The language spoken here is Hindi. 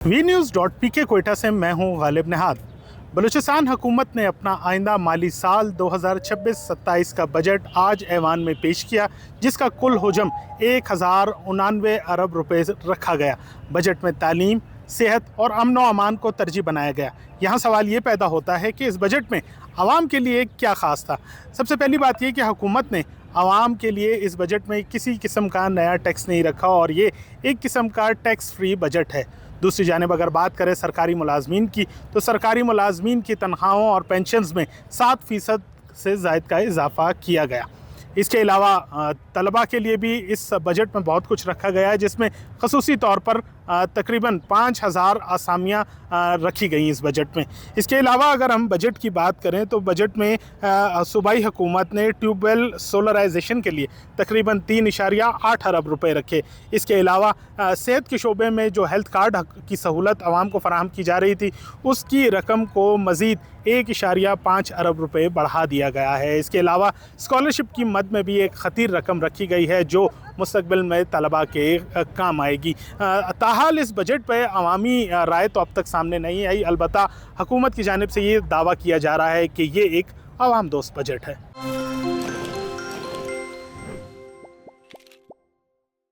वी न्यूज़.पी के कोयटा से मैं हूं गालिब निहाद। बलूचिस्तान हुकूमत ने अपना आइंदा माली साल 2026-27 का बजट आज ऐवान में पेश किया, जिसका कुल हुजम 1099 अरब रुपए रखा गया। बजट में तालीम, सेहत और अमन व अमान को तरजीह बनाया गया। यहाँ सवाल ये पैदा होता है कि इस बजट में आवाम के लिए क्या ख़ास था। सबसे पहली बात यह कि हुकूमत ने आवाम के लिए इस बजट में किसी किस्म का नया टैक्स नहीं रखा और ये एक किस्म का टैक्स फ्री बजट है। दूसरी जानिब अगर बात करें सरकारी मुलाजमीन की, तो सरकारी मुलाजमीन की तनख्वाहों और पेंशन्स में 7% से ज़ायद का इजाफा किया गया। इसके अलावा तलबा के लिए भी इस बजट में बहुत कुछ रखा गया है, जिसमें खसूसी तौर पर तकरीबन 5000 असामियाँ रखी गई इस बजट में। इसके अलावा अगर हम बजट की बात करें तो बजट में सूबाई हुकूमत ने ट्यूबवेल सोलराइजेशन के लिए तकरीबन 3.8 अरब रुपए रखे। इसके अलावा सेहत के शोबे में जो हेल्थ कार्ड की सहूलत आवाम को फराहम की जा रही थी, उसकी रकम को मज़ीद 1.5 अरब रुपए बढ़ा दिया गया है। इसके अलावा स्कॉलरशिप की मद में भी एक खतीर रकम रखी गई है जो मुस्तकबिल में तलबा के काम आएगी। ताहाल इस बजट पर अवामी राय तो अब तक सामने नहीं आई, अलबत्ता हुकूमत की जानिब से ये दावा किया जा रहा है कि ये एक आवाम दोस्त बजट है।